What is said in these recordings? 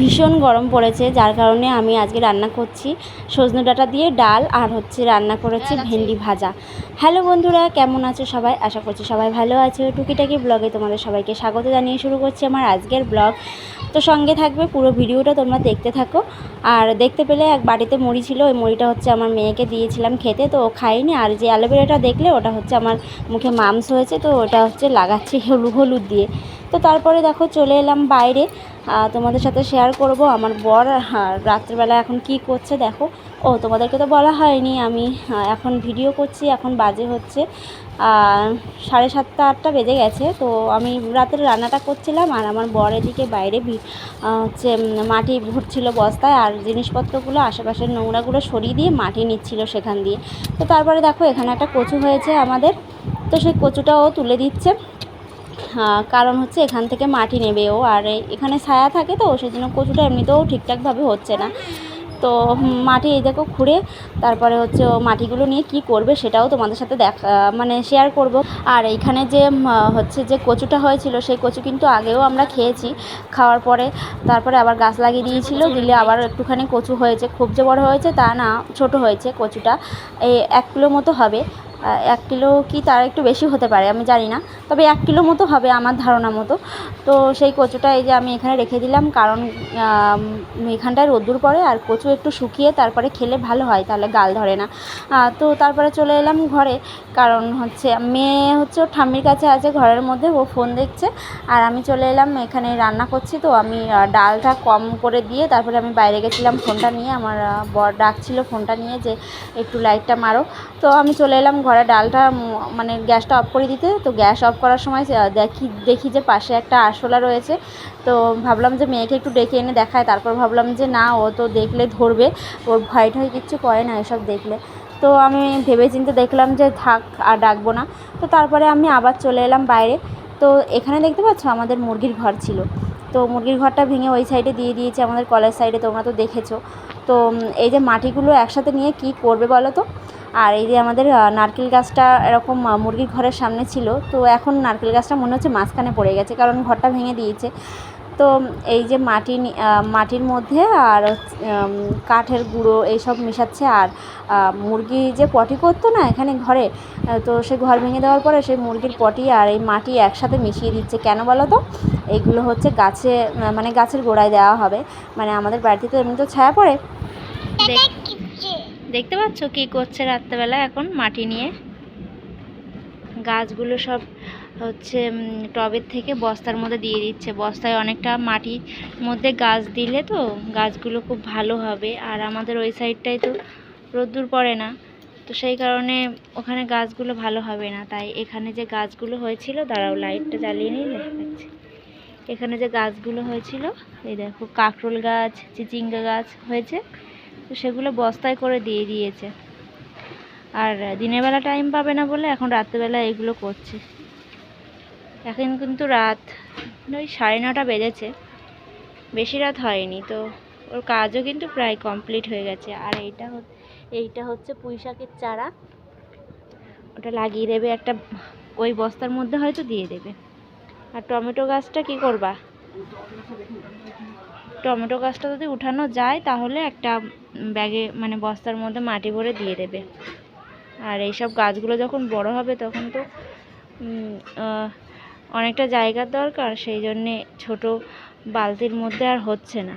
ভীষণ গরম পড়েছে, যার কারণে আমি আজকে রান্না করছি সজনে ডাঁটা দিয়ে ডাল, আর রান্না করেছি ভেন্ডি ভাজা। হ্যালো বন্ধুরা, কেমন আছো সবাই? আশা করছি সবাই ভালো আছো। টুকিটাকি ব্লগে তোমাদের সবাইকে স্বাগত জানিয়ে শুরু করছি আমার আজকের ব্লগ। তো সঙ্গে থাকবে, পুরো ভিডিওটা তোমরা দেখতে থাকো। আর দেখতে পেলে এক বাটিতে মুড়ি ছিল, ওই মুড়িটা আমার মেয়েকে দিয়েছিলাম খেতে, তো খাইনি। আর যে অ্যালোভেরাটা দেখলে ওটা আমার মুখে মামস হয়েছে, তো ওটা লাগাচ্ছি হলুদ দিয়ে। তো তারপরে দেখো চলে এলাম বাইরে, তোমাদের সাথে শেয়ার করব আমার বর রাত্রেবেলা এখন কি করছে। দেখো, তোমাদেরকে তো বলা হয়নি, আমি এখন ভিডিও করছি। এখন বাজে 7:30-8টা বেজে গেছে। তো আমি রাতের রান্নাটা করছিলাম, আর আমার বর এদিকে বাইরে মাটি ভরছিল বস্তায়, আর জিনিসপত্রগুলো আশেপাশের নোংরাগুলো সরিয়ে দিয়ে মাটি নিচ্ছিল সেখান দিয়ে। তো তারপরে দেখো এখানে একটা কচু হয়েছে আমাদের, তো সেই কচুটাও তুলে দিচ্ছে। কারণ এখান থেকে মাটি নেবে ও, আর এখানে ছায়া থাকে, তো সেই জন্য কচুটা এমনিতেও ঠিকঠাকভাবে হচ্ছে না। তো মাটি এই দেখো খুঁড়ে তারপরে ও মাটিগুলো নিয়ে কি করবে সেটাও তোমাদের সাথে শেয়ার করব। আর এইখানে যে কচুটা হয়েছিল, সেই কচু কিন্তু আগেও আমরা খেয়েছি। খাওয়ার পরে তারপরে আবার গাছ লাগিয়ে দিয়েছিল, দিলে আবার একটুখানি কচু হয়েছে। খুব যে বড় হয়েছে তা না, ছোট হয়েছে কচুটা। এই 1 কিলো মতো হবে। 1 কিলো কি তার একটু বেশি হতে পারে, আমি জানি না, তবে 1 কিলো মতো হবে আমার ধারণা মতো। তো সেই কচুটা এই যে আমি এখানে রেখে দিলাম, কারণ এখানটায় রোদ্দুর পড়ে, আর কচু একটু শুকিয়ে তারপরে খেলে ভালো হয়, তাহলে গাল ধরে না। তো তারপরে চলে এলাম ঘরে, কারণ মেয়ে ওর ঠাম্মির কাছে আছে ঘরের মধ্যে, ও ফোন দেখছে। আর আমি চলে এলাম এখানে রান্না করছি। তো আমি ডালটা কম করে দিয়ে তারপরে আমি বাইরে গেছিলাম ফোনটা নিয়ে। আমার বর ডাকছিল ফোনটা নিয়ে যে একটু লাইটটা মারো। তো আমি চলে এলাম ঘরে ডালটা গ্যাসটা অফ করে দিতে। তো গ্যাস অফ করার সময় দেখি যে পাশে একটা আরশোলা রয়েছে। তো ভাবলাম যে মেয়েকে একটু ডেকে এনে দেখায়, তারপর ভাবলাম যে না, ও তো দেখলে ধরবে, ওর ভয় কিচ্ছু করে না এসব দেখলে। তো আমি ভেবেচিন্তে দেখলাম যে থাক, আর ডাকবো না। তো তারপরে আমি আবার চলে এলাম বাইরে। তো এখানে দেখতে পাচ্ছ আমাদের মুরগির ঘর ছিল, তো মুরগির ঘরটা ভেঙে ওই সাইডে দিয়ে দিয়েছে, আমাদের কলের সাইডে, তোমরা তো দেখেছো। তো এই যে মাটিগুলো একসাথে নিয়ে কি করবে বলো তো। আর এই যে আমাদের নারকেল গাছটা এরকম মুরগির ঘরের সামনে ছিল, তো এখন নারকেল গাছটা মনে হচ্ছে মাঝখানে পড়ে গেছে, কারণ ঘরটা ভেঙে দিয়েছে। তো এই যে মাটির মধ্যে আর কাঠের গুঁড়ো এইসব মেশাচ্ছে। আর মুরগি যে পটি করতো না এখানে ঘরে, তো সে ঘর ভেঙে দেওয়ার পরে সেই মুরগির পটি আর এই মাটি একসাথে মিশিয়ে দিচ্ছে। কেন বলো তো? এইগুলো গাছে গাছের গোড়ায় দেওয়া হবে। আমাদের বাড়িতে তো এমনি তো ছায়া পড়ে। দেখতে পাচ্ছ কি করছে রাত্রেবেলা এখন মাটি নিয়ে? গাছগুলো সব টবের থেকে বস্তার মধ্যে দিয়ে দিচ্ছে। বস্তায় অনেকটা মাটির মধ্যে গাছ দিলে তো গাছগুলো খুব ভালো হবে। আর আমাদের ওই সাইডটায় তো রোদ্দুর পড়ে না, তো সেই কারণে ওখানে গাছগুলো ভালো হবে না। তাই এখানে যে গাছগুলো হয়েছিল, দাঁড়াও লাইটটা জ্বালিয়ে নিয়ে দেখাচ্ছি। এখানে যে গাছগুলো হয়েছিল, এই দেখো কাঁকরোল গাছ, চিচিঙ্গা গাছ হয়েছে, তো সেগুলো বস্তায় করে দিয়ে দিয়েছে। আর দিনের বেলা টাইম পাবে না বলে এখন রাত্রেবেলা এগুলো করছে। এখন কিন্তু রাত ওই 9:30 বেজেছে, বেশি রাত হয়নি। তো ওর কাজও কিন্তু প্রায় কমপ্লিট হয়ে গেছে। আর এইটা হচ্ছে পুঁই শাকের চারা, ওটা লাগিয়ে দেবে একটা, ওই বস্তার মধ্যে হয়তো দিয়ে দেবে। আর টমেটো গাছটা কি করবা? টমেটো গাছটা যদি উঠানো যায় তাহলে একটা ব্যাগে বস্তার মধ্যে মাটি ভরে দিয়ে দেবে। আর এইসব গাছগুলো যখন বড় হবে তখন তো অনেকটা জায়গার দরকার, সেই জন্যে ছোট বালতির মধ্যে আর হচ্ছে না।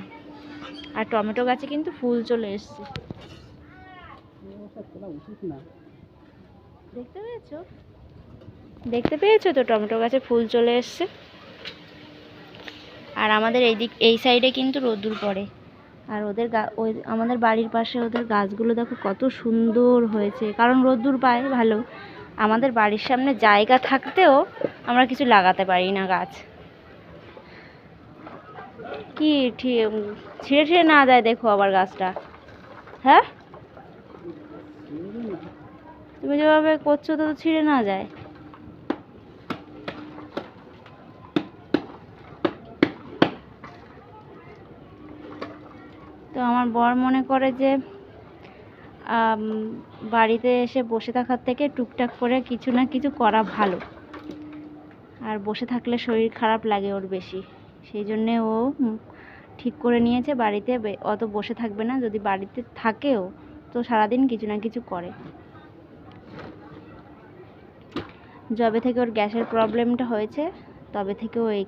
আর টমেটো গাছে কিন্তু ফুল চলে এসছে, দেখতে পেয়েছো তো? টমেটো গাছে ফুল চলে এসছে। আর আমাদের এই সাইডে কিন্তু রোদ্দুর পড়ে। আর আমাদের বাড়ির পাশে ওদের গাছগুলো দেখো কত সুন্দর হয়েছে, কারণ রোদ্দুর পায় ভালো। আমাদের বাড়ির সামনে জায়গা থাকতেও আমরা কিছু লাগাতে পারি না গাছ। কি ছিঁড়ে না যায় দেখো আবার গাছটা। হ্যাঁ, তুমি যেভাবে করছো তো ছিঁড়ে না যায়। তো আমার বর মনে করে যে বাড়িতে এসে বসে থাকার থেকে টুকটাক করে কিছু না কিছু করা ভালো। আর বসে থাকলে শরীর খারাপ লাগে ওর বেশি, সেই জন্যে ও ঠিক করে নিয়েছে বাড়িতে অত বসে থাকবে না, যদি বাড়িতে থাকেও তো সারাদিন কিছু না কিছু করে। যবে থেকে ওর গ্যাসের প্রবলেমটা হয়েছে তবে থেকে ও এই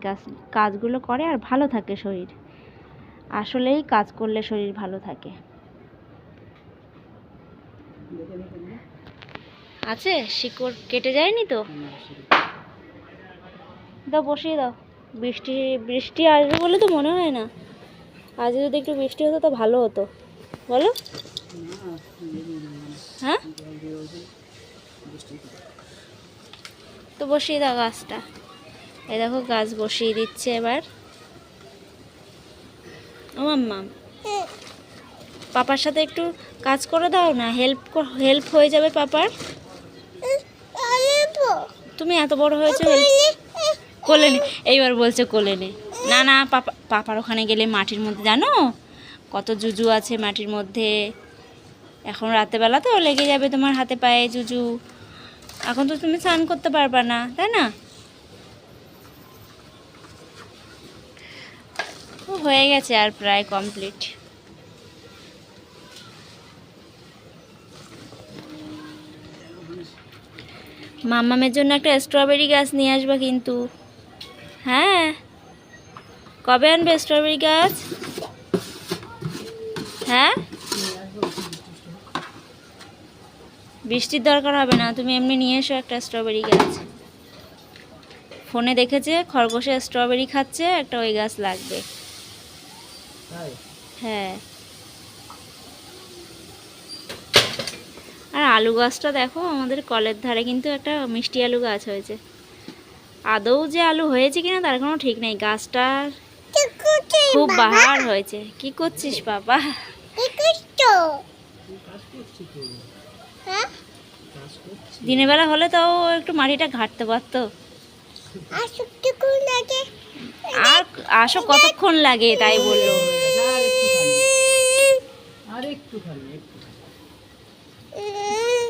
কাজগুলো করে আর ভালো থাকে শরীর। আসলেই কাজ করলে শরীর ভালো থাকে। আছে শিকড় কেটে যায়নি তো? দাও বসিয়ে দাও। বৃষ্টি বৃষ্টি আসবে বলে তো মনে হয় না। আজ যদি একটু বৃষ্টি হতো তো ভালো হতো, বলো? হ্যাঁ, তো বসিয়ে দাও গাছটা। এই দেখো গাছ বসিয়ে দিচ্ছে এবার। ও মাম্মা, পাপার সাথে একটু কাজ করে দাও না, হেল্প হয়ে যাবে পাপার। তুমি এত বড় হয়েছো, কোলে নে। এইবার বলছে কোলে নে। না না, পাপার ওখানে গেলে মাটির মধ্যে জানো কত জুজু আছে মাটির মধ্যে। এখন রাতেবেলা তো লেগে যাবে তোমার হাতে পায়ে জুজু। এখন তো তুমি স্নান করতে পারবা না, তাই না? ও হয়ে গেছে আর প্রায় কমপ্লিট। মাম্মামের জন্য একটা স্ট্রবেরি গাছ নিয়ে আসবা কিন্তু। হ্যাঁ, কবে আনবে স্ট্রবেরি গাছ? হ্যাঁ, বৃষ্টির দরকার হবে না, তুমি এমনি নিয়ে এসো একটা স্ট্রবেরি গাছ। ফোনে দেখেছে খরগোশে স্ট্রবেরি খাচ্ছে, একটা ওই গাছ লাগবে। হ্যাঁ, আর আলু গাছটা দেখো, আমাদের কলের ধারে কিন্তু একটা মিষ্টি আলু গাছ হয়েছে। আদৌ যে আলু হয়েছে কিনা তার কোনো ঠিক নেই। গাছটা খুব বাহার হয়েছে। কি করছিস বাবা? দিনের বেলা হলে তাও একটু মাটিটা ঘাঁটতে পারতো। আর আসো কতক্ষণ লাগে তাই বললো।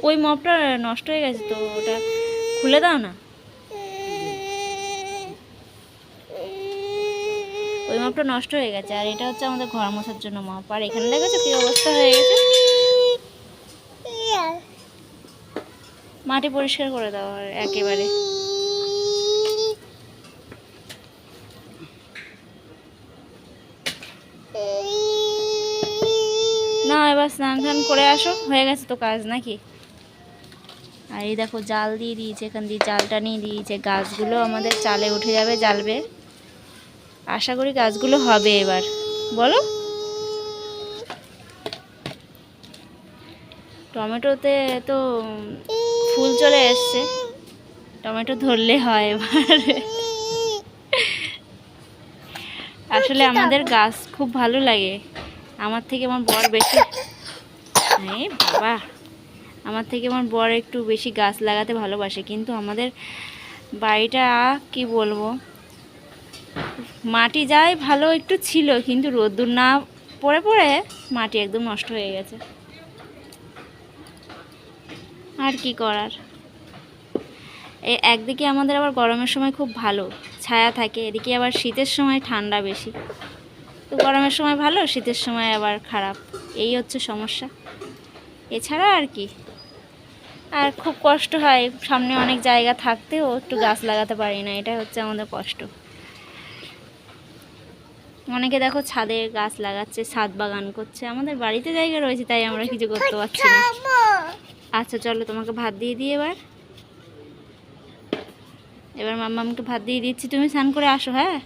ওই মপটা নষ্ট হয়ে গেছে তো, ওটা খুলে দাও না। ওই মপটা নষ্ট হয়ে গেছে, আর এটা হচ্ছে আমাদের ঘর মোছার জন্য মপ। আর এখানে দেখেছো কি অবস্থা হয়ে গেছে। মাটি পরিষ্কার করে দাও আর একেবারে। না, এবার স্নান টান করে আসো, হয়ে গেছে তো কাজ নাকি। আর এই দেখো জাল দিয়ে দিয়েছে, এখান দিয়ে জালটা নিয়ে দিয়েছে। গাছগুলো আমাদের চালে উঠে যাবে, জ্বালবে। আশা করি গাছগুলো হবে এবার, বলো? টমেটোতে তো ফুল চলে এসছে, টমেটো ধরলে হয় এবার। আসলে আমাদের গাছ খুব ভালো লাগে। আমার থেকে আমার বর বেশি, বাবা, আমার থেকে আমার বর একটু বেশি গাছ লাগাতে ভালোবাসে। কিন্তু আমাদের বাড়িটা কি বলবো, মাটি যায় ভালো একটু ছিল, কিন্তু রোদ্দুর না পড়ে পড়ে মাটি একদম নষ্ট হয়ে গেছে। আর কি করার। একদিকে আমাদের আবার গরমের সময় খুব ভালো ছায়া থাকে, এদিকে আবার শীতের সময় ঠান্ডা বেশি। তো গরমের সময় ভালো, শীতের সময় আবার খারাপ, এই হচ্ছে সমস্যা। এছাড়া আর কি। আর খুব কষ্ট হয়, সামনে অনেক জায়গা থাকতেও একটু গাছ লাগাতে পারি না, এটা হচ্ছে আমাদের কষ্ট। অনেকে দেখো ছাদে গাছ লাগাচ্ছে, ছাদ বাগান করছে। আমাদের বাড়িতে জায়গা রয়েছে তাই আমরা কিছু করতে পারছি না। আচ্ছা চলো, তোমাকে ভাত দিয়ে দিই এবার। এবার মাম্মামকে ভাত দিয়ে দিচ্ছি, তুমি স্নান করে আসো। হ্যাঁ।